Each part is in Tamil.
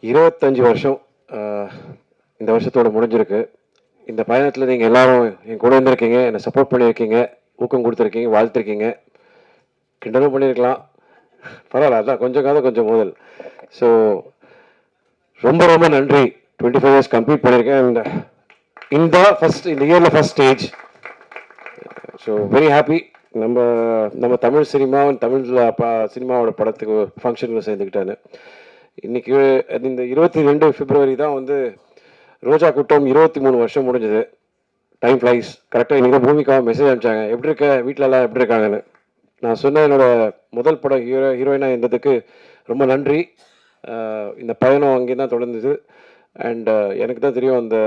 25 வருஷம் இந்த வருஷத்தோட முடிஞ்சிருக்கு. இந்த பயணத்தில் நீங்கள் எல்லாரும் என் கூட இருந்திருக்கீங்க, என்னை சப்போர்ட் பண்ணியிருக்கீங்க, ஊக்கம் கொடுத்துருக்கீங்க, வாழ்த்துருக்கீங்க, கிண்டலும் பண்ணியிருக்கலாம். பரவாயில்ல, அதான் கொஞ்சம் காலம் கொஞ்சம் முதல். ஸோ ரொம்ப ரொம்ப நன்றி. 25 இயர்ஸ் கம்ப்ளீட் பண்ணியிருக்கேன். அண்ட் இந்த இயரில் first stage. So very happy. நம்ம தமிழ் சினிமா, தமிழ் சினிமாவோட படத்துக்கு ஃபங்க்ஷனில் சேர்ந்துக்கிட்டாரு. இன்னைக்கு இந்த 22 பிப்ரவரி தான் வந்து ரோஜா கூட்டம் 23 வருஷம் முடிஞ்சது. Time flies. கரெக்டாக இன்றைக்கி தான் பூமிக்காக மெசேஜ் அனுப்பிச்சாங்க, எப்படி இருக்க, வீட்டிலலாம் எப்படி இருக்காங்கன்னு. நான் சொன்ன என்னோட முதல் படம் ஹீரோயினாக இருந்ததுக்கு ரொம்ப நன்றி. இந்த பயணம் அங்கே தான் தொடர்ந்தது. அண்ட் எனக்கு தான் தெரியும் அந்த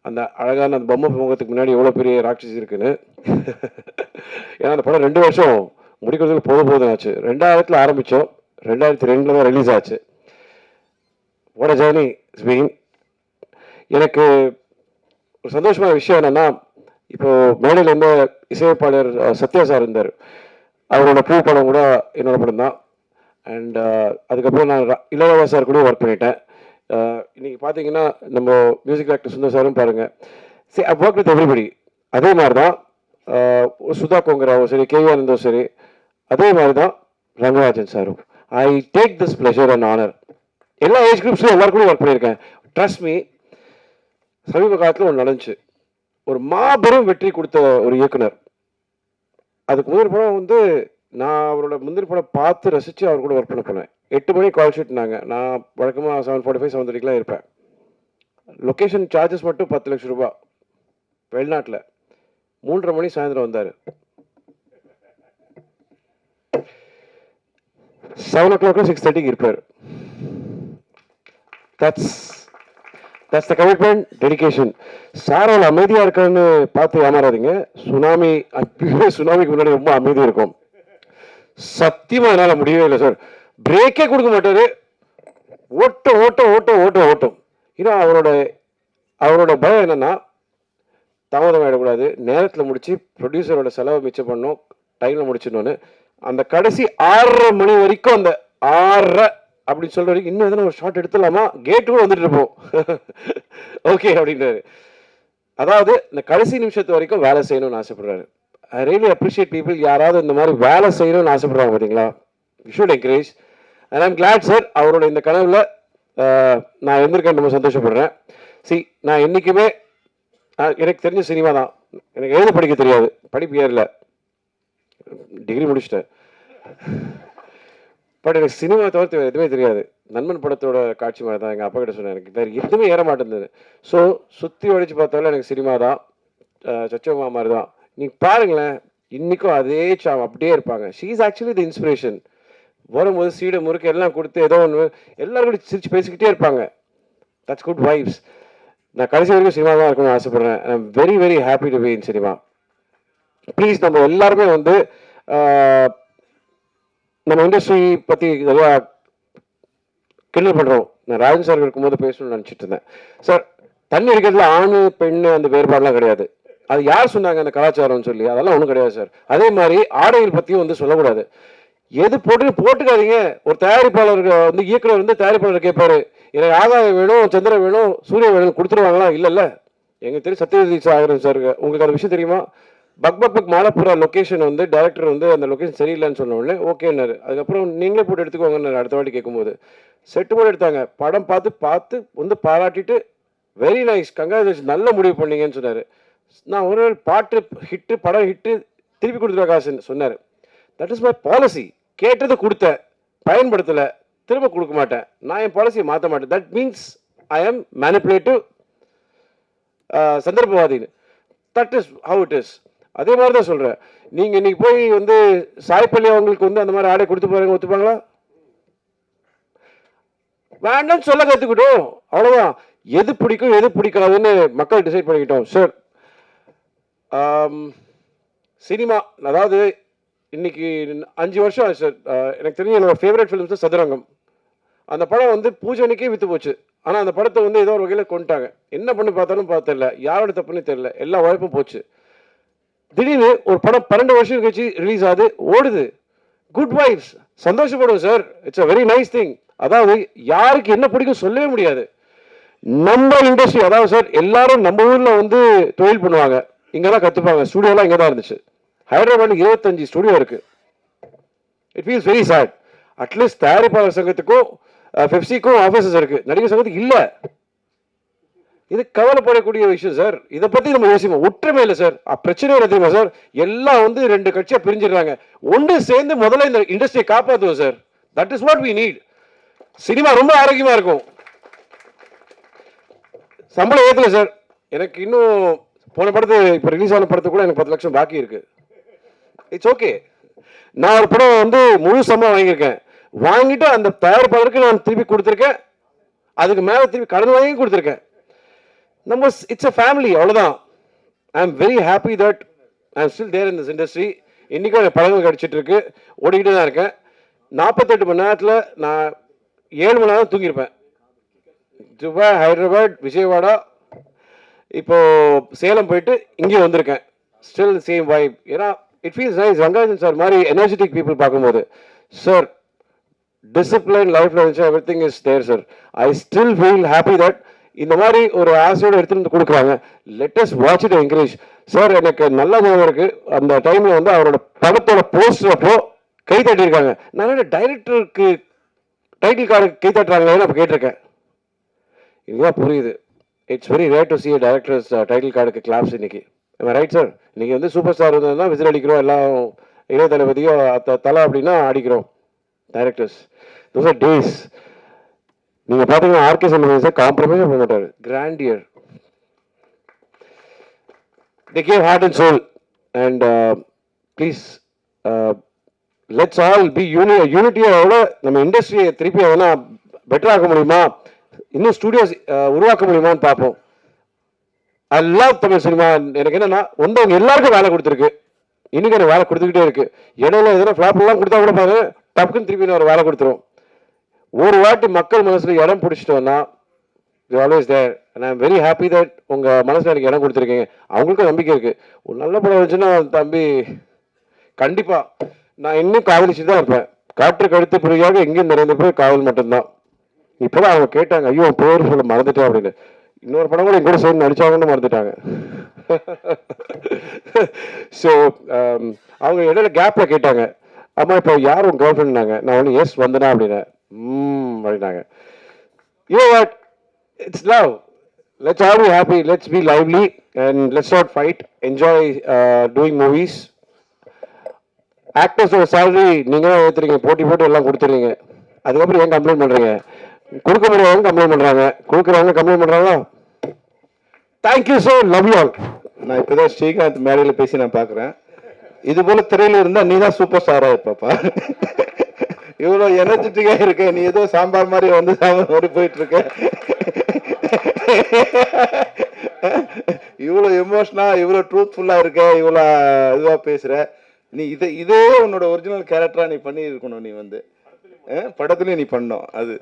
அந்த அழகான அந்த பொம்மை முகத்துக்கு முன்னாடி எவ்வளோ பெரிய ராட்சசி இருக்குன்னு. ஏன்னா அந்த படம் 2 வருஷம் முடிக்கிறதுக்கு போதும் ஆச்சு. 2000 ஆரம்பித்தோம், 2002 தான் ரிலீஸ் ஆச்சு. What a journey it's been. எனக்கு ஒரு சந்தோஷமான விஷயம் என்னென்னா, இப்போது மேடையில் இருந்த இசையமைப்பாளர் சத்யா சார் இருந்தார். அவரோட பூ படம் கூட என்னோட படம் தான். அண்ட் அதுக்கப்புறம் நான் இளையராஜா சார் கூட ஒர்க் பண்ணிட்டேன். இன்றைக்கி பார்த்தீங்கன்னா நம்ம மியூசிக் டைரக்டர் சுந்தர் சாரும் பாருங்கள். சரி, ஐ ஒர்க் வித் எவ்ரிபடி. அதே மாதிரி தான் சுதா கோங்கராவும் சரி, கேவியானந்தும் சரி, அதே மாதிரி தான் ரங்கராஜன் சாரும். I take this pleasure and honour. எல்லா ஏஜ் குரூப்ஸ்லையும் எல்லாருக்கும் ஒர்க் பண்ணியிருக்கேன். Trust me. சமீப காலத்தில் ஒன்று நடந்துச்சு. ஒரு மாபெரும் வெற்றி கொடுத்த ஒரு இயக்குனர். அதுக்கு முந்திரி படம் வந்து நான் அவரோட முந்திரி படம் பார்த்து ரசித்து அவர் கூட ஒர்க் பண்ண போனேன். 8 மணி கால் ஷீட்னாங்க. நான் வழக்கமாக 7:45 7:30 இருப்பேன். லொக்கேஷன் சார்ஜஸ் மட்டும் 10 லட்சம் ரூபா. வெளிநாட்டில் 3:30 மணி சாயந்தரம் வந்தார். 7 o'clock 6:30 இருப்பார். That's the commitment, dedication. Sir அவள் அமைதியாக இருக்கான்னு பார்த்து ஏமாறாதீங்க. சுனாமிக்கு முன்னாடி ரொம்ப அமைதியாக இருக்கும். சத்தியமாக என்னால் முடியவே இல்லை சார். பிரேக்கே கொடுக்க மாட்டார். ஓட்டம். ஏன்னா அவரோட பயம் என்னென்னா, தாமதம் ஆகிடக்கூடாது, நேரத்தில் முடித்து ப்ரொடியூசரோட செலவை மிச்சம் பண்ணணும், டைமில் முடிச்சிடணும்னு. அந்த கடைசி 6:30 மணி வரைக்கும், அந்த 6:30 அப்படின்னு சொல்கிற வரைக்கும் இன்னும் எதனா ஒரு ஷார்ட் எடுத்துடலாமா, கேட்டு கூட வந்துட்டு இருப்போம். ஓகே அப்படின்றாரு. அதாவது இந்த கடைசி நிமிஷத்து வரைக்கும் வேலை செய்யணும்னு ஆசைப்படுறாரு. I really appreciate people. யாராவது இந்த மாதிரி வேலை செய்யணும்னு ஆசைப்படுறாங்க பார்த்தீங்களா? You should encourage. And I'm glad sir, அவரோட இந்த கனவில் நான் இருந்திருக்கேன். ரொம்ப சந்தோஷப்படுறேன். நான் என்றைக்குமே எனக்கு தெரிஞ்ச சினிமா தான். எனக்கு எழுத படிக்க தெரியாது, படிப்பு ஏறல, டிகிரி முடிச்சிட்டேன். பட் எனக்கு சினிமா தவிர்த்து எதுவுமே தெரியாது. நண்பன் படத்தோட காட்சி மாதிரி தான். எங்கள் அப்பா கிட்ட சொன்னேன், எனக்கு வேறு எதுவுமே ஏற மாட்டேங்குது. ஸோ சுற்றி ஒழிச்சு பார்த்தாலும் எனக்கு சினிமா தான். சச்சோமா மாதிரி தான். நீங்கள் பாருங்களேன், இன்றைக்கும் அதே அப்படியே இருப்பாங்க. She is actually the inspiration. வரும்போது சீடை முறுக்கு எல்லாம் கொடுத்து ஏதோ ஒன்று எல்லாரும் கூட சிரிச்சு பேசிக்கிட்டே இருப்பாங்க. That's good vibes. நான் கடைசி வரைக்கும் சினிமா தான் இருக்கணும்னு ஆசைப்பட்றேன். I am very very happy to be in cinema. Please, நம்ம எல்லாருமே வந்து நம்ம இண்டஸ்ட்ரி பற்றி நிறையா கிண்டல் பண்ணுறோம். நான் ராஜன் சார் இருக்கும்போது பேசணும்னு நினச்சிட்டு இருந்தேன். சார், தண்ணி அடிக்கிறதுல ஆண் பெண் அந்த வேறுபாடெலாம் கிடையாது. அது யார் சொன்னாங்க அந்த கலாச்சாரம்னு சொல்லி? அதெல்லாம் ஒன்றும் கிடையாது சார். அதே மாதிரி ஆடைகள் பற்றியும் வந்து சொல்லக்கூடாது. எது போட்டுக்காதீங்க. ஒரு தயாரிப்பாளர் வந்து இயக்குனர் வந்து தயாரிப்பாளர் கேட்பாரு, எனக்கு ஆகாயம் வேணும், சந்திரன் வேணும், சூரியன் வேணும், கொடுத்துருவாங்களா? இல்லைல்ல. எங்களுக்கு தெரியும் சத்யஜி சாகரன் சார், உங்களுக்கு அந்த விஷயம் தெரியுமா? பக் மாலப்புரா லொக்கேஷன் வந்து டைரக்டர் வந்து அந்த லொக்கேஷன் சரியில்லைன்னு சொன்ன உடனே ஓகேன்னாரு. அதுக்கப்புறம் நீங்களே போட்டு எடுத்துக்கோங்கன்னு அடுத்த வாட்டி கேட்கும்போது செட்டு போட்டு எடுத்தாங்க. படம் பார்த்து வந்து பாராட்டிட்டு வெரி நைஸ், கங்க்ராச்சுலேஷன், நல்ல முடிவு பண்ணீங்கன்னு சொன்னார். நான் ஒரு பாட்டு ஹிட்டு, படம் ஹிட்டு, திருப்பி கொடுத்துருவா காசுன்னு சொன்னார். That is my policy. கேட்டதை கொடுத்தேன், பயன்படுத்தலை, திரும்ப கொடுக்க மாட்டேன். நான் என் பாலிசியை மாற்ற மாட்டேன். That means I am manipulative, சந்தர்ப்பவாதின்னு. That is how it is. அதே மாதிரி தான் சொல்கிறேன். நீங்கள் இன்றைக்கி போய் வந்து சாய்ப்பள்ளி அவங்களுக்கு வந்து அந்த மாதிரி ஆடை கொடுத்து பாருங்க, ஒத்துப்பாங்களா? வேண்டாம்னு சொல்ல கற்றுக்கிட்டோம், அவ்வளோதான். எது பிடிக்கும் எது பிடிக்காதுன்னு மக்கள் டிசைட் பண்ணிக்கிட்டோம் சார். சினிமா அதாவது இன்னைக்கு 5 வருஷம் ஆச்சு சார். எனக்கு தெரிஞ்ச என்னோட ஃபேவரட் ஃபிலிம்ஸ் சதுரங்கம். அந்த படம் வந்து பூஜைக்கே விற்று போச்சு. ஆனால் அந்த படத்தை வந்து ஏதோ ஒரு வகையில் கொண்டுட்டாங்க. என்ன பண்ணி பார்த்தாலும் தெரியல, யாரோட தப்புன்னு தெரியல, எல்லா உழைப்பும் போச்சு. திடீர்னு ஒரு படம் 12 வருஷம் கழிச்சு ரிலீஸ் ஆகுது, ஓடுது. குட் வைப்ஸ், சந்தோஷப்படுவோம் sir. It's a very nice thing. அதாவது யாருக்கு என்ன பிடிக்கும் சொல்லவே முடியாது. நம்ம இண்டஸ்ட்ரி அதாவது சார் எல்லாரும் நம்ம ஊர்ல வந்து தொழில் பண்ணுவாங்க, இங்கதான் கத்துப்பாங்க, ஸ்டுடியோலாம் இங்கே தான் இருந்துச்சு. ஹைதராபாத்ல 25 ஸ்டுடியோ இருக்கு. It feels very sad. At least தயாரிப்பாளர் சங்கத்துக்கும் பெப்சிக்கும் ஆஃபீஸஸ் இருக்கு, நடிகர் சங்கத்துக்கு இல்லை. இது கவலைப்படக்கூடிய விஷயம் சார். இதை பத்தி நம்ம யோசிப்போம். ஒற்றுமை இல்லை சார். பிரச்சனை இல்லை தெரியுமா சார்? எல்லாம் வந்து 2 கட்சியா பிரிஞ்சிடுறாங்க. ஒன்று சேர்ந்து முதல்ல இந்த இண்டஸ்ட்ரியை காப்பாற்றுவோம் sir. That is what we need. Cinema ரொம்ப ஆரோக்கியமா இருக்கும். சம்பளம் ஏற்றல சார். எனக்கு இன்னும் போன படத்து இப்போ ரிலீஸ் ஆன படத்துக்கு கூட எனக்கு 10 லட்சம் பாக்கி இருக்கு. It's okay. நான் ஒரு படம் வந்து முழு சம்பளம் வாங்கியிருக்கேன். வாங்கிட்டு அந்த தயாரிப்பாளருக்கு நான் திருப்பி கொடுத்துருக்கேன். அதுக்கு மேலே திருப்பி கடன் வாங்கி கொடுத்துருக்கேன். நம்ம இட்ஸ் அ ஃபேமிலி, அவ்வளோதான். I am very happy that I am still there in this industry. இன்றைக்கும் எனக்கு படங்கள் கிடச்சிட்டு இருக்கு, ஓடிக்கிட்டு தான் இருக்கேன். 48 மணி நேரத்தில் நான் 7 மணி நேரம் தூங்கியிருப்பேன். துபாய், ஹைதராபாத், விஜயவாடா, இப்போ சேலம் போயிட்டு இங்கே வந்திருக்கேன். Still same vibe. ஏன்னா it feels nice. Rangarajan sir மாதிரி எனர்ஜெட்டிக் பீப்புள் பார்க்கும்போது சார் டிசிப்ளின் லைஃப்ல இருந்துச்சு, every thing is there sir. I still feel happy that இந்த மாதிரி ஒரு ஆசையோடு எடுத்துட்டு வந்து கொடுக்குறாங்க. Let us watch it, encourage sir. எனக்கு நல்ல ஞாபகம் இருக்கு, அந்த டைம்ல வந்து அவரோட படத்தோட போஸ்டர் அப்போ கை தட்டியிருக்காங்க. நான் டைரக்டருக்கு டைட்டில் கார்டு கை தட்டுறாங்களேன்னு அப்போ கேட்டிருக்கேன். இதுதான் புரியுது. It's very rare to C directors title கார்டுக்கு கிளாப்ஸ் இன்னைக்கு. Right sir? இன்னைக்கு வந்து சூப்பர் ஸ்டார் வந்ததுன்னா விசில் அடிக்கிறோம், எல்லாம் இளைய தளபதியோ தலை அப்படின்னா அடிக்கிறோம். Directors those are days. நீங்க பாத்தீங்கன்னா ஆர்கே செல்வராஜ் சார் காம்ப்ரமைஸ் பண்ண மாட்டாரு. Grandeur. they gave heart and soul and please let's all be யூனிட்டியோட நம்ம இண்டஸ்ட்ரியை திருப்பி எதனா பெட்டர் ஆக்க முடியுமா, இன்னும் ஸ்டுடியோஸ் உருவாக்க முடியுமான்னு பார்ப்போம். I love Tamil cinema. எனக்கு என்னன்னா வந்தவங்க எல்லாருக்கும் வேலை கொடுத்துருக்கு, இன்னைக்கு எனக்கு வேலை கொடுத்துக்கிட்டே இருக்கு. இடையில எதனா ஃபிளாப் எல்லாம் கொடுத்தா கூட பாருங்க, டப்புன்னு திருப்பி ஒரு வேலை கொடுத்துரும். ஒரு வாட்டி மக்கள் மனசுல இடம் பிடிச்சிட்டோம்னா you always there. And I am very happy that உங்க மனசுல எனக்கு இடம் கொடுத்துருக்கீங்க. அவங்களுக்கும் நம்பிக்கை இருக்கு. ஒரு நல்ல படம் வந்துச்சுன்னா தம்பி கண்டிப்பா நான் இன்னும் காதலிச்சு தான் இருப்பேன். காற்று கழுத்து புரியாக எங்கேயும் நிறைந்த போய் காதல் மட்டும்தான். இப்போதான் அவங்க கேட்டாங்க, ஐயோ பேர் சொல்ல மறந்துட்டேன் அப்படின்னு. இன்னொரு படம் கூட என் கூட சேர்ந்து நடிச்சாங்கன்னு மறந்துட்டாங்க. ஸோ அவங்க இடையில கேப்ல கேட்டாங்க, அம்மா இப்போ யார் உங்க கேர்ள் ஃப்ரெண்ட்னாங்க. நான் ஒன்று எஸ் வந்தனா அப்படின்னேன். அப்படின்னாங்க. You know what? It's love. Let's all be happy. Let's be lively and let's not fight. Enjoy doing movies. ஆக்டர்ஸோட சேலரி நீங்க தான் ஏற்றுறீங்க, போட்டு எல்லாம் கொடுத்துறீங்க. அதுக்கப்புறம் ஏன் கம்ப்ளைண்ட் பண்றீங்க? கொடுக்க முடியாதவங்க கம்ப்ளைண்ட் பண்றாங்க, கொடுக்குறவங்க கம்ப்ளைண்ட் பண்றாங்களா? Thank you sir, love you all. நான் இப்போதான் ஸ்ரீகாந்த் மேடையில் பேசி நான் பார்க்குறேன். இது போல திரையில இருந்தா நீ தான் சூப்பர் ஸ்டாரா இருப்பாப்பா. இவ்வளோ எனர்ஜெட்டிக்கா இருக்க, நீ ஏதோ சாம்பார் மாதிரி வந்து சாம்பார் மாதிரி போயிட்டு இருக்க. இவ்வளோ எமோஷனா, இவ்வளோ ட்ரூத்ஃபுல்லா இருக்க, இவ்வளோ இதுவா பேசுற. நீ இதே உன்னோட ஒரிஜினல் கேரக்டரா நீ பண்ணி இருக்கணும். நீ வந்து படத்துலயும் நீ பண்ணோம். அது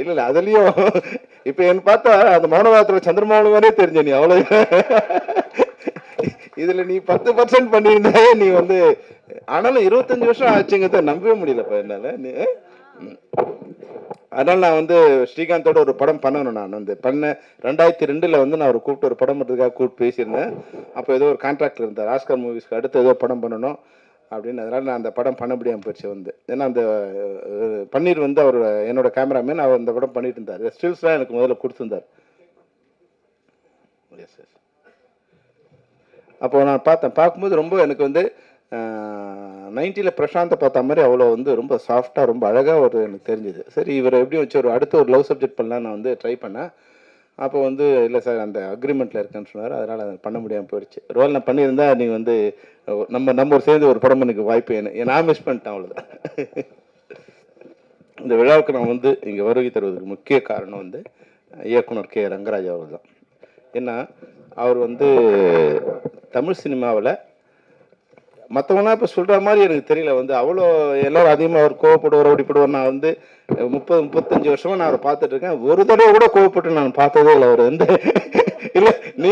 இல்ல அதுலயும் இப்ப என்ன பார்த்தா அந்த மௌனவாதத்துல சந்திரமௌனமே தெரிஞ்ச நீ அவ்வளவு. இதுல நீ 10% பண்ணியிருந்தாயே நீ வந்து. ஆனாலும் 25 வருஷம் ஆச்சுங்கிறத நம்பவே முடியலப்பா என்னால. நீ அதனால நான் வந்து ஸ்ரீகாந்தோட ஒரு படம் பண்ணணும். நான் வந்து பண்ணேன் 2002 வந்து நான் ஒரு கூப்பிட்டு ஒரு படம் பண்ணுறதுக்காக கூப்பிட்டு பேசியிருந்தேன். அப்போ ஏதோ ஒரு கான்ட்ராக்டில் இருந்தார், ஆஸ்கர் மூவிஸ்க்கு அடுத்து ஏதோ படம் பண்ணணும் அப்படின்னு. அதனால நான் அந்த படம் பண்ண முடியாமல் போயிடுச்சு வந்து. ஏன்னா அந்த பன்னீர் வந்து அவர் என்னோட கேமராமேன், அவர் அந்த படம் பண்ணிட்டு இருந்தார். ஸ்டில்ஸ்லாம் எனக்கு முதல்ல கொடுத்துருந்தார். S S. அப்போ நான் பார்க்கும்போது ரொம்ப எனக்கு வந்து 90ல் பிரசாந்தை பார்த்த மாதிரி அவ்வளோ வந்து ரொம்ப சாஃப்டாக ரொம்ப அழகாக ஒரு எனக்கு தெரிஞ்சுது. சரி இவரை எப்படி வச்சு ஒரு அடுத்த ஒரு லவ் சப்ஜெக்ட் பண்ணலாம் நான் வந்து ட்ரை பண்ணேன். அப்போ வந்து இல்லை சார் அந்த அக்ரிமெண்ட்டில் இருக்கேன்னு சொன்னார். அதனால் அதை பண்ண முடியாமல் போயிடுச்சு. ரோல் நான் பண்ணியிருந்தா நீங்கள் வந்து நம்ம ஒரு சேர்ந்து ஒரு படம் எனக்கு வாய்ப்பு நான் மிஸ் பண்ணிட்டேன், அவ்வளோதான். இந்த விழாவுக்கு நான் வந்து இங்கே வருகை தருவதற்கு முக்கிய காரணம் வந்து இயக்குனர் கே ரங்கராஜ் அவர் தான். ஏன்னா அவர் வந்து தமிழ் சினிமாவில் மற்றவங்களாம் இப்போ சொல்கிற மாதிரி எனக்கு தெரியல வந்து அவ்வளோ எல்லோரும் அதிகமாக அவர் கோவப்படுவார் ஓடிப்படுவார். நான் வந்து 30-35 வருஷமாக நான் அவரை பார்த்துட்டு இருக்கேன். ஒரு தடவை கூட கோவப்பட்டு நான் பார்த்ததே இல்லை. அவர் வந்து இல்லை நீ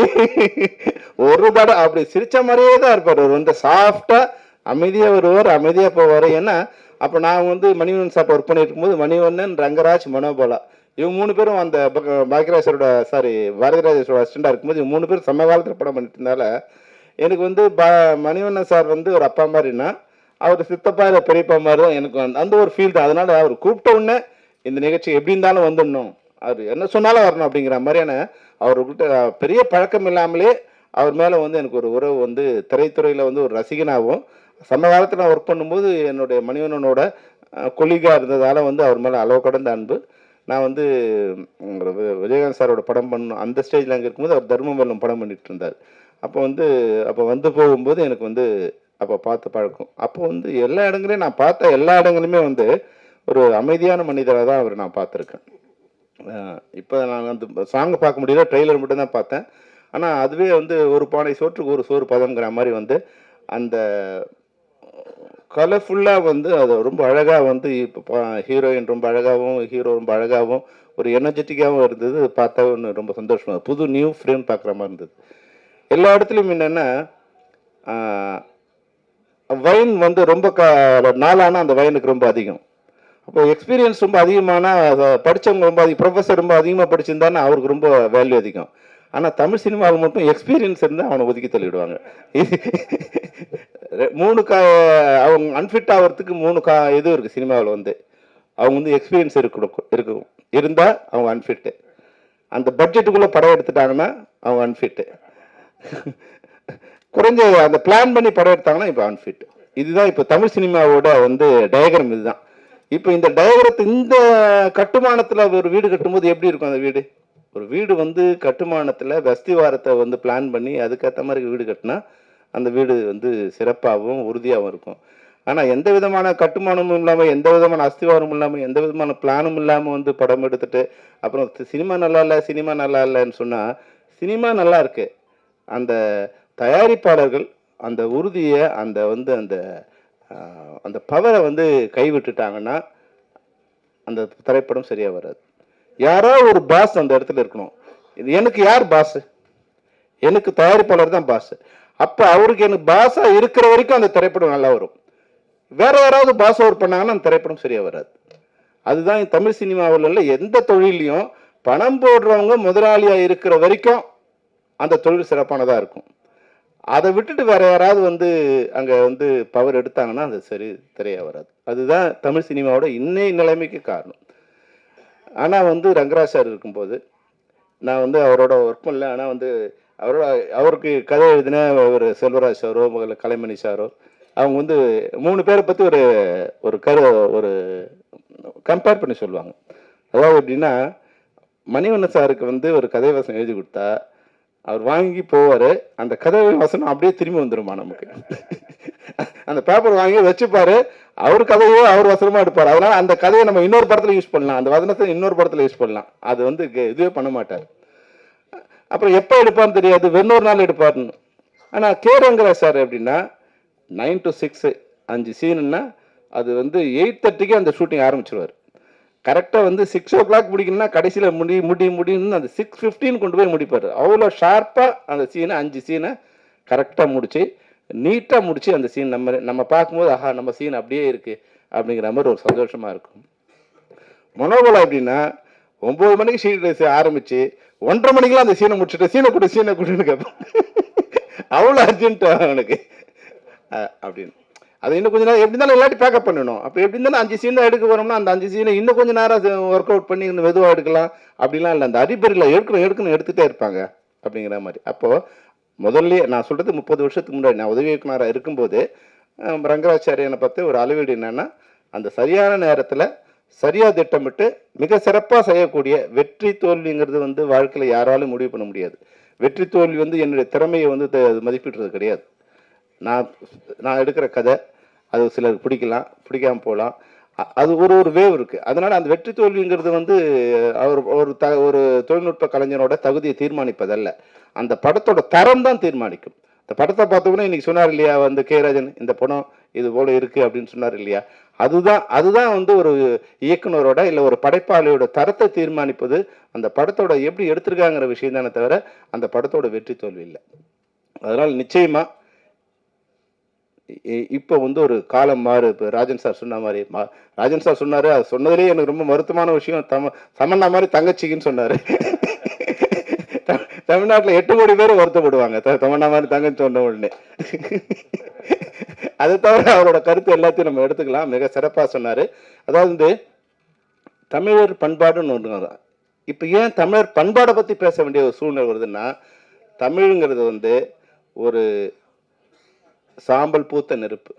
ஒரு தடவை அப்படி சிரித்த மாதிரியே தான் இருப்பார். அவர் வந்து சாஃப்டாக அமைதியாக வருவார், அமைதியாக போவார். ஏன்னா அப்போ நான் வந்து மணிவண்ணன் சாப்பிட்டு ஒர்க் பண்ணிட்டு இருக்கும்போது மணிவண்ணன், ரங்கராஜ், மனோபாலா இவங்க 3 பேரும் அந்த பாக்யராஜரோட பாரதிராஜரோட அசிஸ்டண்டாக இருக்கும்போது இவங்க 3 பேரும் சம காலத்தில் படம் பண்ணிட்டு இருந்தால எனக்கு வந்து மணிவண்ணன் சார் வந்து ஒரு அப்பா மாதிரின்னா அவர் சித்தப்பா இல்லை பெரியப்பா மாதிரி தான் எனக்கு அந்த ஒரு ஃபீல் தான். அதனால அவர் கூப்பிட்ட உடனே இந்த நிகழ்ச்சி எப்படி இருந்தாலும் வந்துடணும், அவர் என்ன சொன்னாலும் வரணும் அப்படிங்கிற மாதிரியான அவர்கிட்ட பெரிய பழக்கம் இல்லாமலே அவர் மேலே வந்து எனக்கு ஒரு உறவு வந்து திரைத்துறையில் வந்து ஒரு ரசிகனாகவும் சம காலத்தில் நான் ஒர்க் பண்ணும்போது என்னுடைய மணிவண்ணனோட கொலிகாக இருந்ததால் வந்து அவர் மேலே அளவு கடந்த அன்பு. நான் வந்து விஜயகாந்த் சாரோட படம் பண்ணணும் அந்த ஸ்டேஜில் அங்கே இருக்கும்போது அவர் தர்மவல்லம் படம் பண்ணிட்டு இருந்தார். அப்போ வந்து போகும்போது எனக்கு வந்து அப்போ பார்த்து பழக்கம். அப்போ வந்து எல்லா இடங்களையும் நான் பார்த்த எல்லா இடங்களுமே வந்து ஒரு அமைதியான மனிதராக தான் அவர் நான் பார்த்துருக்கேன். இப்போ நான் அந்த சாங்கை பார்க்க முடியல, ட்ரெய்லர் மட்டும் தான் பார்த்தேன். ஆனால் அதுவே வந்து ஒரு பானை சோற்றுக்கு ஒரு சோறு பதம்ங்கிற மாதிரி வந்து அந்த கலர்ஃபுல்லாக வந்து அது ரொம்ப அழகாக வந்து இப்போ ஹீரோயின் ரொம்ப அழகாகவும் ஹீரோ ரொம்ப அழகாகவும் ஒரு எனர்ஜெட்டிக்காகவும் இருந்தது. பார்த்தா ஒன்று ரொம்ப சந்தோஷமாக புது நியூ ஃப்ரேம் பார்க்குற மாதிரி இருந்தது. எல்லா இடத்துலையும் என்னென்னா வைன் வந்து ரொம்ப நாளானால் அந்த வைனுக்கு ரொம்ப அதிகம். அப்போ எக்ஸ்பீரியன்ஸ் ரொம்ப அதிகமான படித்தவங்க ரொம்ப ப்ரொஃபஸர் ரொம்ப அதிகமாக படிச்சிருந்தாருன்னா அவருக்கு ரொம்ப வேல்யூ அதிகம். ஆனால் தமிழ் சினிமாவில் மட்டும் எக்ஸ்பீரியன்ஸ் இருந்தால் அவனை ஒதுக்கி தள்ளிவிடுவாங்க. அவங்க அன்ஃபிட் ஆகிறதுக்கு 3 இது இருக்குது சினிமாவில் வந்து. அவங்க வந்து எக்ஸ்பீரியன்ஸ் இருக்கும் இருந்தால் அவங்க அன்ஃபிட்டு, அந்த பட்ஜெட்டுக்குள்ளே படம் எடுத்துட்டாங்கன்னா அவங்க அன்ஃபிட்டு, குறைஞ்ச அந்த பிளான் பண்ணி படம் எடுத்தாங்கன்னா இப்போ அன்ஃபிட். இதுதான் இப்போ தமிழ் சினிமாவோட வந்து டயக்ராம் இதுதான். இப்போ இந்த டயக்ரத்தை இந்த கட்டுமானத்தில் ஒரு வீடு கட்டும்போது எப்படி இருக்கும் அந்த வீடு? ஒரு வீடு வந்து கட்டுமானத்தில் அஸ்திவாரத்தை வந்து பிளான் பண்ணி அதுக்கேற்ற மாதிரி வீடு கட்டினா அந்த வீடு வந்து சிறப்பாகவும் உறுதியாகவும் இருக்கும். ஆனால் எந்த விதமான கட்டுமானமும் இல்லாமல் எந்த விதமான அஸ்திவாரமும் இல்லாமல் எந்த விதமான பிளானும் இல்லாமல் வந்து படம் எடுத்துட்டு அப்புறம் சினிமா நல்லா இல்லைன்னு சொன்னால் சினிமா நல்லா இருக்கு, அந்த தயாரிப்பாளர்கள் அந்த உறுதியை அந்த வந்து அந்த அந்த பவரை வந்து கைவிட்டுட்டாங்கன்னா அந்த திரைப்படம் சரியாக வராது. யாரோ ஒரு பாஸ் அந்த இடத்துல இருக்கணும். எனக்கு யார் பாஸ்? எனக்கு தயாரிப்பாளர் தான் பாஸ். அப்போ அவருக்கு எனக்கு பாஸா இருக்கிற வரைக்கும் அந்த திரைப்படம் நல்லா வரும். வேற யாராவது பாஸ் ஓவர் பண்ணாங்கன்னா அந்த திரைப்படம் சரியா வராது. அதுதான் தமிழ் சினிமாவில் உள்ள எந்த தொழிலையும் பணம் போடுறவங்க முதலாளியா இருக்கிற வரைக்கும் அந்த தொழில் சிறப்பானதா இருக்கும். அதை விட்டுட்டு வேற யாராவது வந்து அங்க வந்து பவர் எடுத்தாங்கன்னா அது சரி திரையா வராது. அதுதான் தமிழ் சினிமாவோட இன்னைய நிலைமைக்கு காரணம். ஆனா வந்து ரங்கராஜ் சார் இருக்கும்போது நான் வந்து அவரோட ஒர்க் பண்ணல. ஆனால் வந்து அவருக்கு கதை எழுதின ஒரு செல்வராஜ் சாரோ கலைமணி சாரோ அவங்க வந்து 3 பேரை பற்றி ஒரு கம்பேர் பண்ணி சொல்லுவாங்க. அதாவது எப்படின்னா மணிவண்ணன் சாருக்கு வந்து ஒரு கதை வசனம் எழுதி கொடுத்தா அவர் வாங்கி போவார், அந்த கதை வசனம் அப்படியே திரும்பி வந்துடுமா நமக்கு. அந்த பேப்பர் வாங்கி வச்சுப்பாரு, அவர் கதையோ அவர் வசனமா எடுப்பார். அதனால அந்த கதையை நம்ம இன்னொரு படத்தில் யூஸ் பண்ணலாம், அந்த வசனத்தை இன்னொரு படத்தில் யூஸ் பண்ணலாம். அது வந்து இதுவே பண்ண மாட்டார். அப்புறம் எப்போ எடுப்பான்னு தெரியாது, வெண்ணொரு நாள் எடுப்பாருன்னு. ஆனால் ரங்கராஜ் சார் எப்படின்னா 9 to 6 5 சீனுன்னா அது வந்து 8:30க்கு அந்த ஷூட்டிங் ஆரம்பிச்சிருவார். கரெக்டாக வந்து 6 o'clock முடிக்கணும்னா கடைசியில் முடியும்னு அந்த 6:15 கொண்டு போய் முடிப்பார். அவ்வளோ ஷார்ப்பாக அந்த சீனை 5 சீனை கரெக்டாக முடிச்சு நீட்டாக முடிச்சு அந்த சீன் நம்ம பார்க்கும்போது ஆஹா நம்ம சீன் அப்படியே இருக்குது அப்படிங்கிற மாதிரி ஒரு சந்தோஷமாக இருக்கும். மனோபலம் எப்படின்னா 9 மணிக்கு ஷீட் ஆரம்பித்து 1:30 மணிக்கெலாம் அந்த சீனை முடிச்சுட்டு சீனை கொடுன்னு கேட்பேன். அவ்வளோ அர்ஜென்ட் அவனுக்கு அப்படின்னு. அது இன்னும் கொஞ்சம் நேரம் எப்படி இருந்தாலும் எல்லாத்தையும் பேக்கப் பண்ணணும். அப்போ எப்படி இருந்தாலும் 5 சீன் தான் எடுக்க போகிறோம்னா அந்த 5 சீனை இன்னும் கொஞ்சம் நேரம் ஒர்க் அவுட் பண்ணி இன்னும் மெதுவாக எடுக்கலாம் அப்படிலாம் இல்லை. அந்த அடிப்படையில் எடுக்கணும் எடுத்துகிட்டே இருப்பாங்க அப்படிங்கிற மாதிரி. அப்போது முதல்ல நான் சொல்கிறது 30 வருஷத்துக்கு முன்னாடி நான் உதவி இயக்குனராக இருக்கும்போது ரங்கராச்சாரியனை பற்றி ஒரு அளவீடு என்னென்னா அந்த சரியான நேரத்தில் சரியாக திட்டமிட்டு மிக சிறப்பாக செய்யக்கூடிய வெற்றி தோல்விங்கிறது வந்து வாழ்க்கையில் யாராலும் முடிவு பண்ண முடியாது. வெற்றி தோல்வி வந்து என்னுடைய திறமையை வந்து மதிப்பிடுறது கிடையாது. நான் எடுக்கிற கதை அது சிலருக்கு பிடிக்கலாம், பிடிக்காமல் போகலாம். அது ஒரு வேவ் இருக்குது. அதனால் அந்த வெற்றி தோல்விங்கிறது வந்து ஒரு தொழில்நுட்ப கலைஞரோட தகுதியை தீர்மானிப்பதல்ல, அந்த படத்தோட தரம் தான் தீர்மானிக்கும். இந்த படத்தை பார்த்தோம்னா இன்னைக்கு சொன்னார் இல்லையா வந்து ராஜன் இந்த படம் இது போல இருக்குது அப்படின்னு சொன்னார் இல்லையா, அதுதான் வந்து ஒரு இயக்குனரோட இல்லை ஒரு படைப்பாளியோட தரத்தை தீர்மானிப்பது அந்த படத்தோட எப்படி எடுத்திருக்காங்கிற விஷயம் தானே தவிர அந்த படத்தோட வெற்றி தோல்வி இல்லை. அதனால் நிச்சயமாக இப்போ வந்து ஒரு காலம் மாறு. இப்போ ராஜன் சார் சொன்ன மாதிரி ராஜன் சார் சொன்னார், அது சொன்னதுலேயே எனக்கு ரொம்ப வருத்தமான விஷயம். சமண்ணா மாதிரி தங்கச்சிக்குன்னு சொன்னார். தமிழ்நாட்டில் 8 கோடி பேர் வருத்தப்படுவாங்க தமன்னா மாதிரி தங்கச்சி சொன்ன உடனே. அதை தவிர அவரோட கருத்து எல்லாத்தையும் நம்ம எடுத்துக்கலாம். மிக சிறப்பாக சொன்னார். அதாவது வந்து தமிழர் பண்பாடுன்னு ஒன்று. இப்போ ஏன் தமிழர் பண்பாடை பற்றி பேச வேண்டிய ஒரு சூழ்நிலை வருதுன்னா, தமிழுங்கிறது வந்து ஒரு சாம்பல் பூத்த நெருப்பு.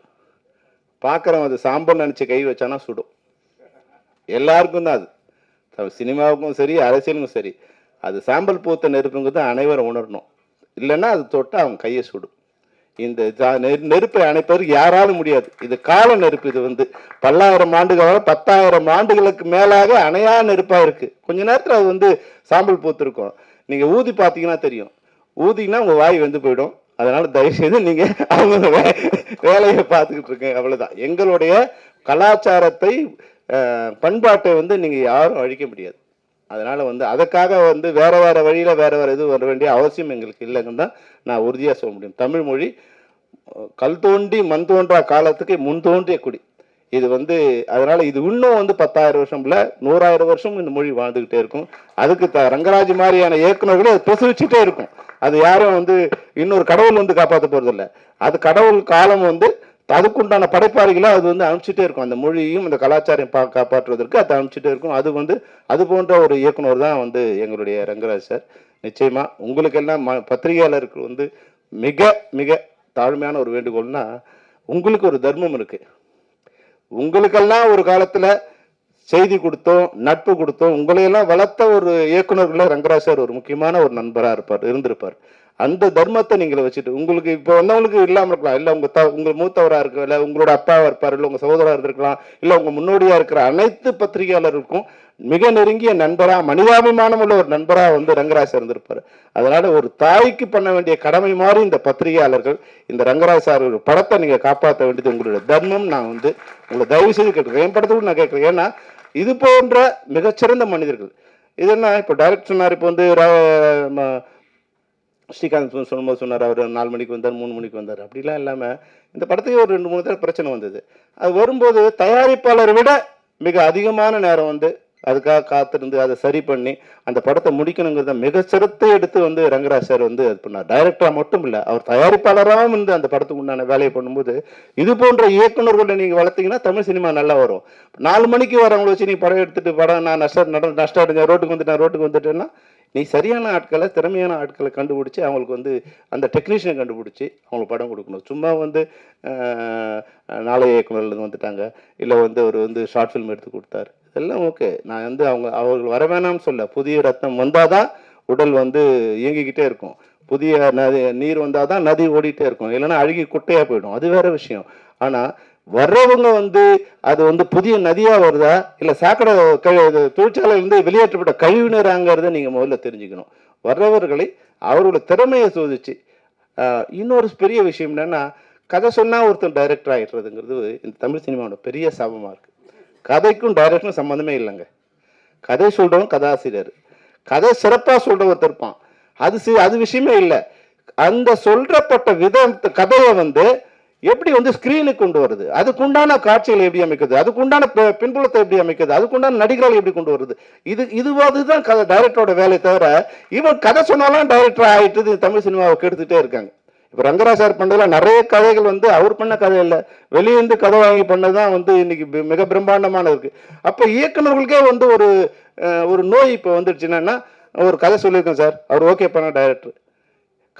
பார்க்குறவன் அது சாம்பல் நினச்சி கை வச்சானா சுடும். எல்லாருக்கும் தான் அது. சினிமாவுக்கும் சரி, அரசியலுக்கும் சரி, அது சாம்பல் பூத்த நெருப்புங்கிறது அனைவரும் உணரணும். இல்லைன்னா அது தொட்டு அவன் கையை சுடும். இந்த நெருப்பை அணைப்பதற்கு யாராலும் முடியாது. இது கால நெருப்பு. இது வந்து பல்லாயிரம் ஆண்டுகளாக 10,000 ஆண்டுகளுக்கு மேலாக அணையா நெருப்பாக இருக்கு. கொஞ்ச நேரத்தில் அது வந்து சாம்பல் பூத்திருக்கும். நீங்கள் ஊதி பார்த்தீங்கன்னா தெரியும். ஊதினா உங்கள் வாய் வந்து போயிடும். அதனால தயவுசெய்து நீங்க அவங்க வேலையை பார்த்துக்கிட்டு இருக்கீங்க, அவ்வளவுதான். எங்களுடைய கலாச்சாரத்தை பண்பாட்டை வந்து நீங்க யாரும் அழிக்க முடியாது. அதனால வந்து அதுக்காக வந்து வேற வேற வழியில வேற வேற இது வர வேண்டிய அவசியம் எங்களுக்கு இல்லைன்னு தான் நான் உறுதியாக சொல்ல முடியும். தமிழ் மொழி கல் தோண்டி மண் தோன்றா காலத்துக்கு முன் தோன்றிய குடி. இது வந்து அதனால இது இன்னும் வந்து 10,000 வருஷம்ல 100,000 வருஷம் இந்த மொழி வாழ்ந்துகிட்டே இருக்கும். அதுக்கு ரங்கராஜ் மாதிரியான இயக்குநர்களே அது பிரசவிச்சுட்டே இருக்கும். அது யாரும் வந்து இன்னொரு கடவுள் வந்து காப்பாற்ற போறதில்லை. அது கடவுள் காலம் வந்து அதுக்குண்டான படைப்பாளிகளை அது வந்து அனுப்பிச்சுட்டே இருக்கும். அந்த மொழியையும் அந்த கலாச்சாரம் காப்பாற்றுவதற்கு அது அனுப்பிச்சுட்டே இருக்கும். அது வந்து அது போன்ற ஒரு இயக்குனர் தான் வந்து எங்களுடைய ரங்கராஜ் சார். நிச்சயமா உங்களுக்கெல்லாம் பத்திரிகையாளருக்கு வந்து மிக மிக தாழ்மையான ஒரு வேண்டுகோள்னா, உங்களுக்கு ஒரு தர்மம் இருக்கு. உங்களுக்கெல்லாம் ஒரு காலத்துல செய்தி கொடுத்தோம், நட்பு கொடுத்தோம், உங்களையெல்லாம் வளர்த்த ஒரு இயக்குநர்களை ரங்கராஜ் சார் ஒரு முக்கியமான ஒரு நண்பராக இருந்திருப்பார். அந்த தர்மத்தை நீங்களை வச்சுட்டு உங்களுக்கு இப்போ வந்தவங்களுக்கு இல்லாமல் இருக்கலாம். இல்லை உங்கள் மூத்தவராக இருக்க, இல்லை உங்களோட அப்பாவாக இருப்பார், இல்லை உங்கள் சகோதரராக இருந்திருக்கலாம், இல்லை உங்கள் முன்னோடியாக இருக்கிற அனைத்து பத்திரிகையாளருக்கும் மிக நெருங்கிய நண்பராக, மனிதாபிமானம் உள்ள ஒரு நண்பராக வந்து ரங்கராஜ் இருந்திருப்பார். அதனால ஒரு தாய்க்கு பண்ண வேண்டிய கடமை மாதிரி இந்த பத்திரிகையாளர்கள் இந்த ரங்கராஜ் சார் ஒரு படத்தை நீங்கள் காப்பாற்ற வேண்டியது உங்களுடைய தர்மம். நான் வந்து உங்களை தயவு செய்து கேட்குறேன். என் படத்துக்கு நான் கேட்குறேன். ஏன்னா இது போன்ற மிகச்சிறந்த மனிதர்கள் இதெல்லாம் இப்போ டைரக்டர் சொன்னார். இப்போ வந்து ஸ்ரீகாந்த் சொல்லும்போது சொன்னார், அவர் 4 மணிக்கு வந்தார், 3 மணிக்கு வந்தார். அப்படிலாம் இல்லாமல் இந்த படத்துக்கு ஒரு 2-3 தடவை பிரச்சனை வந்தது. அது வரும்போது தயாரிப்பாளரை விட மிக அதிகமான நேரம் வந்து அதுக்காக காத்திருந்து அதை சரி பண்ணி அந்த படத்தை முடிக்கணுங்கிறத மிக சிறத்தை எடுத்து வந்து ரங்கராஜ் சார் வந்து அது பண்ணார். டைரக்டராக மட்டும் இல்லை, அவர் தயாரிப்பாளராகவும் இருந்து அந்த படத்துக்கு உண்டான வேலையை பண்ணும்போது இது போன்ற இயக்குநர்களை நீங்கள் வளர்த்தீங்கன்னா தமிழ் சினிமா நல்லா வரும். 4 மணிக்கு வரவங்களை வச்சு நீ படம் எடுத்துட்டு படம் நான் நஷ்டம் அடைஞ்சேன், ரோட்டுக்கு வந்துட்டேன்னா நீ சரியான ஆட்களை, திறமையான ஆட்களை கண்டுபிடிச்சி அவங்களுக்கு வந்து அந்த டெக்னீஷியனை கண்டுபிடிச்சி அவங்களுக்கு படம் கொடுக்கணும். சும்மா வந்து நாளைய இயக்குநர்லேருந்து வந்துட்டாங்க, இல்லை வந்து அவர் வந்து ஷார்ட் ஃபிலிம் எடுத்து கொடுத்தாரு, இதெல்லாம் ஓகே. நான் வந்து அவர்கள் வர வேணாம்னு சொல்ல. புதிய ரத்தம் வந்தால் தான் உடல் வந்து இயங்கிக்கிட்டே இருக்கும். புதிய நீர் வந்தால் தான் நதி ஓடிட்டே இருக்கும். இல்லைன்னா அழுகி குட்டையாக போயிடும். அது வேற விஷயம். ஆனால் வர்றவங்க வந்து அது வந்து புதிய நதியா வருதா, இல்லை சாக்கடை தொழிற்சாலையிலிருந்து வெளியேற்றப்பட்ட கழிவுநீராங்கிறத நீங்க முதல்ல தெரிஞ்சுக்கணும். வர்றவர்களை அவரோட திறமையை சோதிச்சு. இன்னொரு பெரிய விஷயம் என்னன்னா, கதை சொன்னா ஒருத்தர் டைரக்டர் ஆகிடுறதுங்கிறது இந்த தமிழ் சினிமாவோட பெரிய சாபமா இருக்கு. கதைக்கும் டைரக்டரும் சம்மந்தமே இல்லைங்க. கதை சொல்றவன் கதாசிரியர், கதை சிறப்பா சொல்ற ஒருத்தர் இருப்பான். அது விஷயமே இல்லை. அந்த சொல்றப்பட்ட விதம் கதையை வந்து எப்படி வந்து ஸ்கிரீனுக்கு கொண்டு வருது, அதுக்குண்டான காட்சிகளை எப்படி அமைக்கிறது, அதுக்குண்டான பின்புலத்தை எப்படி அமைக்கிறது, அதுக்குண்டான நடிகர்களை எப்படி கொண்டு வருது, இதுதான் கதை டைரக்டரோட வேலை. தவிர இவன் கதை சொன்னாலும் டைரக்டர் ஆகிட்டு தமிழ் சினிமாவை கெடுத்துட்டே இருக்காங்க. இப்போ ரங்கராஜ் சார் பண்ணதுல நிறைய கதைகள் வந்து அவர் பண்ண கதை இல்லை, வெளியேந்து கதை வாங்கி பண்ணதான் வந்து இன்னைக்கு மிக பிரம்மாண்டமான இருக்கு. அப்போ இயக்குநர்களுக்கே வந்து ஒரு நோய் இப்போ வந்துடுச்சுன்னா, ஒரு கதை சொல்லியிருக்கேன் சார், அவர் ஓகே பண்ண டைரக்டர்,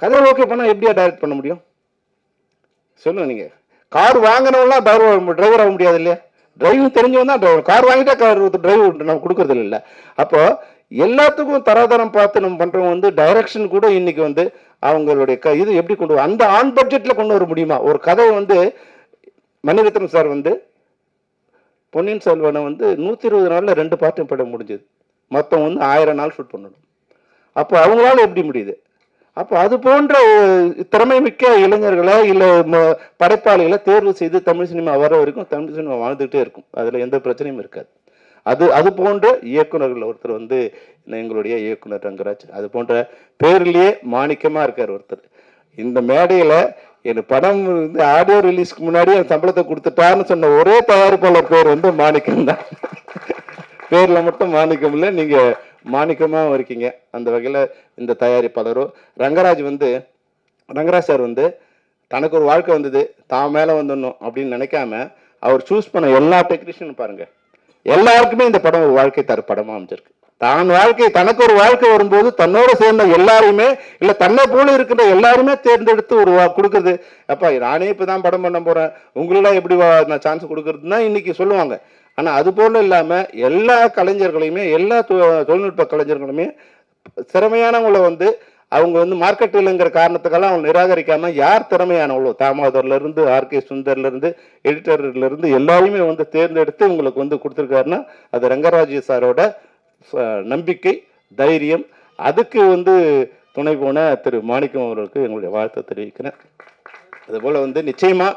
கதை ஓகே பண்ணால் எப்படியா டைரக்ட் பண்ண முடியும் சொல்லுங்க. நீங்க கார் வாங்கினவங்களாம் டிரைவர் ஆக முடியாது இல்லையா? டிரைவிங் தெரிஞ்சவன் தான் டிரைவர். கார் வாங்கிட்டா டிரைவர் நம்ம கொடுக்கறது இல்லை. அப்போ எல்லாத்துக்கும் தராதரம் பார்த்து நம்ம பண்றவங்க வந்து டைரக்ஷன் கூட இன்னைக்கு வந்து அவங்களுடைய இது எப்படி கொண்டு அந்த ஆன் பட்ஜெட்ல கொண்டு வர முடியுமா? ஒரு கதை வந்து மணிரத்னம் சார் வந்து பொன்னியின் செல்வனை வந்து 120 நாள்ல 2 பார்ட்டும் படம் முடிஞ்சது. மொத்தம் வந்து 1000 நாள் ஷூட் பண்ணணும். அப்போ அவங்களால எப்படி முடியுது? அப்போ அது போன்ற திறமை மிக்க இளைஞர்களை இல்லை படைப்பாளிகளை தேர்வு செய்து தமிழ் சினிமா வர வரைக்கும் தமிழ் சினிமா வாழ்ந்துகிட்டே இருக்கும். அதில் எந்த பிரச்சனையும் இருக்காது. அது போன்ற இயக்குநர்கள் ஒருத்தர் வந்து எங்களுடைய இயக்குனர் ரங்கராஜ். அது போன்ற பேர்லேயே மாணிக்கமாக இருக்கார் ஒருத்தர். இந்த மேடையில் என் படம் வந்து ஆடியோ ரிலீஸ்க்கு முன்னாடி என் சம்பளத்தை கொடுத்துட்டான்னு சொன்ன ஒரே தயாரிப்பாளர் பேர் வந்து மாணிக்கம் தான். பேர்ல மட்டும் மாணிக்கம் இல்லை, நீங்க மாணிக்கமாகவும் இருக்கீங்க. அந்த வகையில் இந்த தயாரிப்பாளரும் ரங்கராஜ் சார் வந்து தனக்கு ஒரு வாழ்க்கை வந்தது, தான் மேலே வந்துடணும் அப்படின்னு நினைக்காம அவர் சூஸ் பண்ண எல்லா டெக்னீஷியனும் பாருங்க, எல்லாருக்குமே இந்த படம் ஒரு வாழ்க்கை தர படமாக அமைச்சிருக்கு. தனக்கு ஒரு வாழ்க்கை வரும்போது தன்னோட சேர்ந்த எல்லாருமே இல்லை தன்னை போல இருக்கிற எல்லாருமே தேர்ந்தெடுத்து ஒரு கொடுக்குறது. அப்பா நானே இப்போ தான் படம் பண்ண போகிறேன், உங்களெல்லாம் எப்படி நான் சான்ஸ் கொடுக்குறதுன்னா இன்னைக்கு சொல்லுவாங்க. ஆனால் அது போல இல்லாமல் எல்லா கலைஞர்களையுமே, எல்லா தொழில்நுட்ப கலைஞர்களுமே திறமையானவங்களை வந்து அவங்க வந்து மார்க்கெட் இல்லைங்கிற காரணத்துக்கெல்லாம் அவங்க நிராகரிக்காம யார் திறமையானவங்களோ, தாமோதர்ல இருந்து ஆர்கே சுந்தர்ல இருந்து எடிட்டர்ல இருந்து எல்லாரையுமே வந்து தேர்ந்தெடுத்து உங்களுக்கு வந்து கொடுத்துருக்காருன்னா அது ரங்கராஜ் சாரோட நம்பிக்கை, தைரியம். அதுக்கு வந்து துணை போன திரு மாணிக்கம் அவர்களுக்கு எங்களுடைய வாழ்த்தை தெரிவிக்கிறேன். அதுபோல் வந்து நிச்சயமா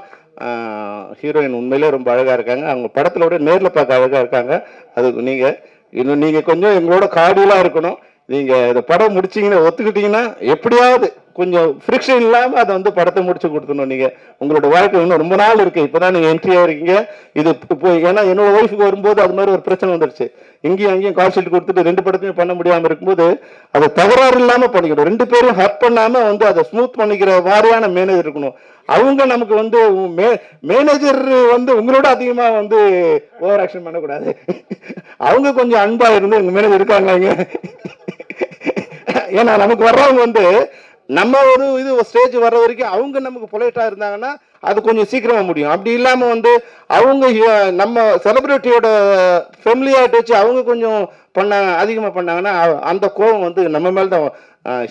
ஹீரோயின் உண்மையிலே ரொம்ப அழகா இருக்காங்க. அவங்க படத்துல விட நேரில் பார்க்க அழகா இருக்காங்க. அதுக்கு நீங்க கொஞ்சம் எங்களோட காடியெல்லாம் இருக்கணும். நீங்க இந்த படம் முடிச்சீங்கன்னா ஒத்துக்கிட்டீங்கன்னா எப்படியாவது கொஞ்சம் ஃப்ரிக்ஷன் இல்லாம அதை வந்து படத்தை முடிச்சு கொடுத்துடணும். நீங்க உங்களோட வாழ்க்கை இன்னும் ரொம்ப நாள் இருக்கு, இப்பதான் நீங்க என்ட்ரியா இருக்கீங்க. இது ஏன்னா என்னோட ஒய்ஃபுக்கு வரும்போது அது மாதிரி ஒரு பிரச்சனை வந்துருச்சு. இங்கேயும் அங்கேயும் கால் ஷீட் கொடுத்துட்டு 2 படத்தையும் பண்ண முடியாம இருக்கும்போது அதை தகராறு இல்லாம பண்ணிக்கணும். 2 பேரும் ஹர்ட் பண்ணாம வந்து அதை ஸ்மூத் பண்ணிக்கிற மாதிரியான மேனேஜர் இருக்கணும். அவங்க நமக்கு வந்து மேனேஜர் வந்து உங்களோட அதிகமா வந்து ஓவர் ஆக்ஷன் பண்ணக்கூடாது. அவங்க கொஞ்சம் அன்பா இருந்து எங்க மேனேஜர் இருக்காங்க. ஏன்னா நமக்கு வர்றவங்க வந்து நம்ம ஒரு ஸ்டேஜ் வர்ற வரைக்கும் அவங்க நமக்கு பொலைட்டா இருந்தாங்கன்னா அது கொஞ்சம் சீக்கிரமா முடியும். அப்படி இல்லாம வந்து அவங்க நம்ம செலிபிரிட்டியோட ஃபெமிலியாட்டு வச்சு அவங்க கொஞ்சம் அதிகமா பண்ணாங்கன்னா அந்த கோபம் வந்து நம்ம மேல்தான்,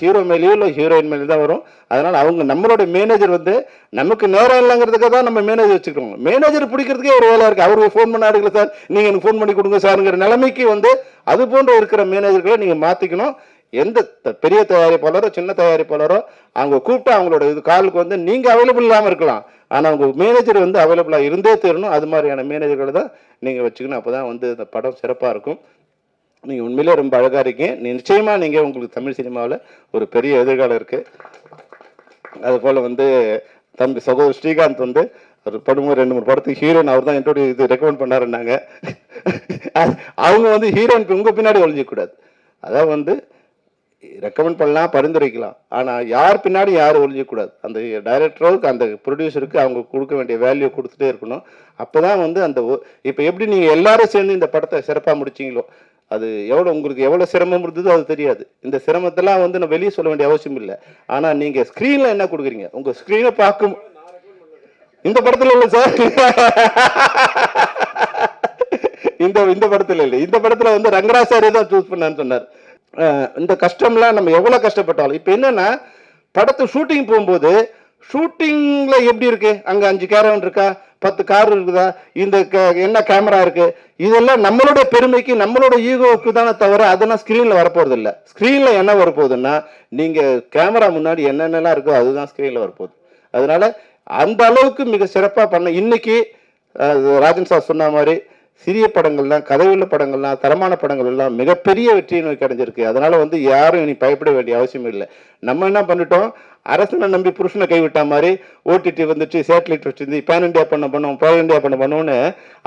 ஹீரோ மேலேயோ இல்லை ஹீரோயின் மேலே தான் வரும். அதனால அவங்க நம்மளோட மேனேஜர் வந்து நமக்கு நேரம் இல்லைங்கிறதுக்காக தான் நம்ம மேனேஜர் வச்சுக்கிறோம். மேனேஜர் பிடிக்கிறதுக்கே ஒரு வேலை இருக்கு. அவருக்கு ஃபோன் பண்ணாருங்களா சார், நீங்க எனக்கு ஃபோன் பண்ணி கொடுங்க சாருங்கிற நிலைமைக்கு வந்து அது போன்ற இருக்கிற மேனேஜர்களை நீங்க மாத்திக்கணும். எந்த பெரிய தயாரிப்பாளரோ சின்ன தயாரிப்பாளரோ அவங்க கூப்பிட்டு அவங்களோட காலுக்கு வந்து நீங்க அவைலபிள் இல்லாமல் இருக்கலாம், ஆனால் உங்க மேனேஜர் வந்து அவைலபிளா இருந்தே தரணும். அது மாதிரியான மேனேஜர்களை தான் நீங்க வச்சுக்கணும். அப்போதான் வந்து இந்த படம் சிறப்பாக இருக்கும். நீங்க உண்மையிலே ரொம்ப அழகா இருக்கீங்க. நிச்சயமா நீங்க உங்களுக்கு தமிழ் சினிமாவில் ஒரு பெரிய எதிர்காலம் இருக்கு. அது போல வந்து தம்பி சகோதரர் ஸ்ரீகாந்த் வந்து ஒரு படம் 2-3 படத்துக்கு ஹீரோயின் அவர் தான் என்னோட இது ரெக்கமெண்ட் பண்ணாருன்னாங்க. அவங்க வந்து ஹீரோயின் உங்க பின்னாடி ஒழிஞ்சிக்கூடாது. அதான் வந்து ரெக்கமெண்ட் பண்ணலாம், பரிந்துரைக்கலாம், ஆனால் யார் பின்னாடி யாரும் ஒழிஞ்சிக்கூடாது. அந்த டைரக்டருக்கு அந்த ப்ரொடியூசருக்கு அவங்க கொடுக்க வேண்டிய வேல்யூ கொடுத்துட்டே இருக்கணும். அப்போ தான் வந்து அந்த இப்போ எப்படி நீங்கள் எல்லாரும் சேர்ந்து இந்த படத்தை சிறப்பாக முடிச்சிங்களோ அது உங்களுக்கு எவ்வளோ சிரமம் இருந்ததோ அது தெரியாது. இந்த சிரமத்தெல்லாம் வந்து நான் வெளியே சொல்ல வேண்டிய அவசியம் இல்லை. ஆனால் நீங்கள் ஸ்க்ரீனில் என்ன கொடுக்குறீங்க, உங்கள் ஸ்க்ரீனை பார்க்கும் இந்த படத்தில் இல்லை சார், இந்த படத்தில் இல்லை. இந்த படத்தில் வந்து ரங்கராஜ் சாரே தான் சூஸ் பண்ணான்னு சொன்னார். இந்த கஷ்டம்லாம் நம்ம எவ்வளோ கஷ்டப்பட்டாலும் இப்போ என்னன்னா படத்தை ஷூட்டிங் போகும்போது ஷூட்டிங்ல எப்படி இருக்கு, அங்கே 5 கேரவன் இருக்கா, 10 கார் இருக்குதா, இந்த என்ன கேமரா இருக்கு, இதெல்லாம் நம்மளோட பெருமைக்கு நம்மளோட ஈகோவுக்கு தானே தவிர அதெல்லாம் ஸ்க்ரீனில் வரப்போறது இல்லை. ஸ்க்ரீனில் என்ன வரப்போகுதுன்னா நீங்கள் கேமரா முன்னாடி என்னென்னலாம் இருக்கோ அதுதான் ஸ்க்ரீனில் வரப்போகுது. அதனால அந்த அளவுக்கு மிக சிறப்பாக பண்ண இன்னைக்கு ராஜன் சார் சொன்ன மாதிரி சிறிய படங்கள்லாம், கதையுள்ள படங்கள்லாம், தரமான படங்கள் எல்லாம் மிகப்பெரிய வெற்றியை நோக்கி அடைஞ்சிருக்கு. அதனால வந்து யாரும் இனி பயப்பட வேண்டிய அவசியம் இல்லை. நம்ம என்ன பண்ணிட்டோம், அரசனை நம்பி புருஷனை கைவிட்ட மாதிரி ஓடிடி வந்துட்டு சேட்டலைட் வச்சிருந்து பேன் இண்டியா பண்ணோம்னு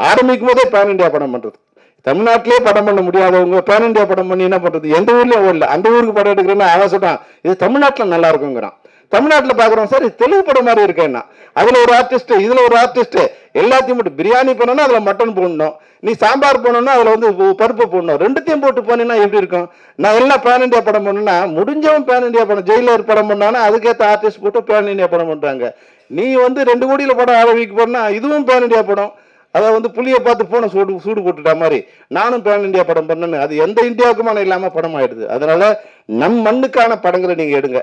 ஆரம்பிக்கும் போதே பேன் இண்டியா படம் பண்றது. தமிழ்நாட்டிலே படம் பண்ண முடியாதவங்க பேன் இண்டியா படம் பண்ணி என்ன பண்றது, எந்த ஊர்லயும் ஓடல, அந்த ஊருக்கு படம் எடுக்கிறேன்னு அவன் சொல்றான் இது தமிழ்நாட்டில் நல்லா இருக்குங்கிறான். தமிழ்நாட்டில் பார்க்குறோம் சார், இது தெலுங்கு படம் மாதிரி இருக்கேன்னா அதுல ஒரு ஆர்டிஸ்ட் இதுல ஒரு ஆர்டிஸ்ட், எல்லாத்தையும் மட்டும் பிரியாணி பண்ணணும்னா அதுல மட்டன் போடணும், நீ சாம்பார் போடணும்னா அதுல வந்து பருப்பு போடணும், 2த்தையும் போட்டு போனீங்கன்னா எப்படி இருக்கும். நான் எல்லாம் பேன் இண்டியா படம் பண்ணணும்னா முடிஞ்சவன் பேன் இண்டியா படம், ஜெயிலர் படம் பண்ணானா அதுக்கேற்ற ஆர்டிஸ்ட் போட்டு பேன் இண்டியா படம் பண்றாங்க. நீ வந்து 2 கோடியில படம் ஆரம்பிக்க போனா இதுவும் பேன் இண்டியா படம். அதை வந்து புளியை பார்த்து போன சூடு போட்டுட்டா மாதிரி நானும் பேன் இண்டியா படம் பண்ணேன்னு அது எந்த இந்தியாவுக்குமான இல்லாம படம் ஆயிடுது. அதனால நம் மண்ணுக்கான படங்களை நீங்க எடுங்க.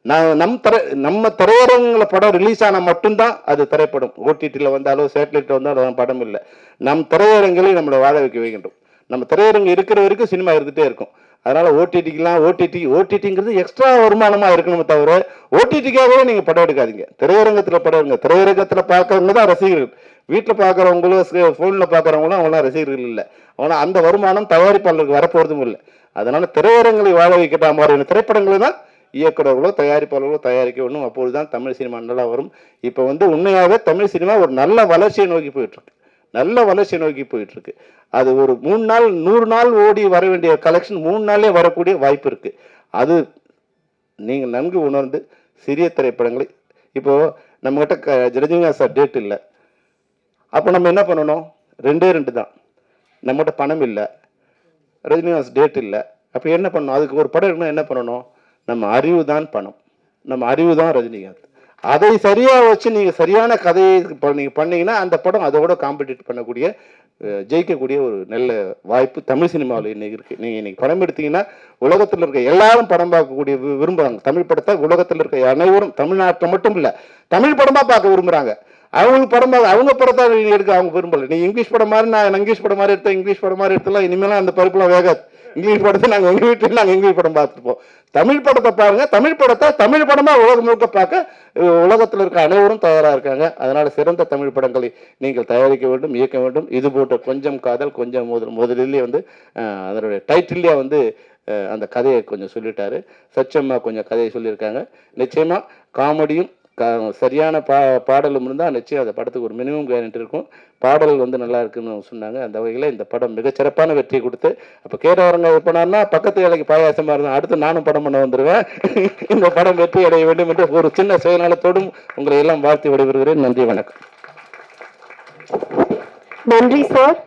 நம்ம திரையரங்குல படம் ரிலீஸ் ஆனா மட்டும்தான் அது திரைப்படம். ஓடிடியில் வந்தாலும் சேட்டலைட் வந்தாலும் படம் இல்லை. நம் திரையரங்களை நம்மளை வாழ வைக்க வைக்கின்றோம். நம்ம திரையரங்கு இருக்கிற வரைக்கும் சினிமா இருந்துட்டே இருக்கும். அதனால ஓடிடிங்கிறது எக்ஸ்ட்ரா வருமானமா இருக்கணுமே தவிர ஓடிடிக்காகவே நீங்க படம் எடுக்காதீங்க. திரையரங்கத்துல படம் எடுங்க. திரையரங்கத்துல பார்க்கறவங்க தான் ரசிகர்கள். வீட்டில் பார்க்குறவங்களும் ஃபோனில் பார்க்குறவங்களும் அவங்களாம் ரசிகர்கள் இல்லை. ஆனால் அந்த வருமானம் தயாரிப்பாளருக்கு வரப்போறதும் இல்லை. அதனால திரையரங்களை வாழ வைக்கிற மாதிரியான திரைப்படங்களை தான் இயக்குநர்களோ தயாரிப்பாளர்களோ தயாரிக்க வேண்டும். அப்பொழுது தான் தமிழ் சினிமா நல்லா வரும். இப்போ வந்து உண்மையாகவே தமிழ் சினிமா ஒரு நல்ல வளர்ச்சியை நோக்கி போயிட்டுருக்கு. நல்ல வளர்ச்சியை நோக்கி போயிட்டுருக்கு. அது ஒரு 3 நாள் 100 நாள் ஓடி வர வேண்டிய கலெக்ஷன் 3 நாளே வரக்கூடிய வாய்ப்பு இருக்குது. அது நீங்கள் நன்கு உணர்ந்து சிறிய திரைப்படங்களை இப்போது நம்மகிட்ட ரஜினிகாந்த் சார் டேட் இல்லை. அப்போ நம்ம என்ன பண்ணணும்? 2 தான். நம்மகிட்ட பணம் இல்லை, ரஜினிகாந்த் டேட் இல்லை. அப்போ என்ன பண்ணணும்? அதுக்கு ஒரு படம் இருக்குன்னா என்ன பண்ணணும்? நம்ம அறிவு தான் பணம், நம்ம அறிவு தான் ரஜினிகாந்த். அதை சரியாக வச்சு நீங்கள் சரியான கதையை நீங்கள் பண்ணீங்கன்னா அந்த படம் அதோட காம்படிட் பண்ணக்கூடிய ஜெயிக்கக்கூடிய ஒரு நல்ல வாய்ப்பு தமிழ் சினிமாவில் இன்னைக்கு இருக்குது. நீங்கள் இன்னைக்கு படம் எடுத்தீங்கன்னா உலகத்தில் இருக்க எல்லாரும் படம் பார்க்கக்கூடிய விரும்புகிறாங்க. தமிழ் படத்தை உலகத்தில் இருக்க அனைவரும், தமிழ்நாட்டில் மட்டும் இல்லை, தமிழ் படமாக பார்க்க விரும்புகிறாங்க. அவங்களுக்கு படம் பார்க்க அவங்க படத்தை நீங்கள் எடுக்க அவங்க விரும்பலை. நீ இங்கிலீஷ் படம் மாதிரி நான் இங்கிலீஷ் படம் மாதிரி எடுத்தேன், இங்கிலீஷ் படம் மாதிரி எடுத்தலாம், இனிமேலாம் அந்த பருப்புலாம் வேகாது. இங்கிலீஷ் படத்தை நாங்கள் எங்கள் வீட்டில் நாங்கள் இங்கிலீஷ் படம் பார்த்துருப்போம். தமிழ் படத்தை பாருங்கள், தமிழ் படத்தை தமிழ் படமாக உலகம் முழுக்க பார்க்க உலகத்தில் இருக்க அனைவரும் தயாராக இருக்காங்க. அதனால் சிறந்த தமிழ் படங்களை நீங்கள் தயாரிக்க வேண்டும், இயக்க வேண்டும். இது போன்ற கொஞ்சம் காதல் கொஞ்சம் முதலிலே வந்து அதனுடைய டைட்டிலே வந்து அந்த கதையை கொஞ்சம் சொல்லிட்டாரு. சச்சம்மா கொஞ்சம் கதையை சொல்லியிருக்காங்க. நிச்சயமாக காமெடியும் சரியான பாடலும் இருந்தால் நிச்சயம் அந்த படத்துக்கு ஒரு மினிமம் கேரண்டி இருக்கும். பாடல் வந்து நல்லா இருக்குன்னு சொன்னாங்க. அந்த வகையில் இந்த படம் மிகச்சிறப்பான வெற்றியை கொடுத்து, அப்போ கேட்டவரங்க பண்ணார்னா பக்கத்து வேலைக்கு பாயாசமாக இருந்தால் அடுத்து நானும் படம் பண்ண வந்துடுவேன். இந்த படம் வெற்றி அடைய வேண்டும் என்று ஒரு சின்ன சுயநலத்தோடும் உங்களை எல்லாம் வாழ்த்து விடைபெறுகிறேன். நன்றி, வணக்கம். நன்றி சார்.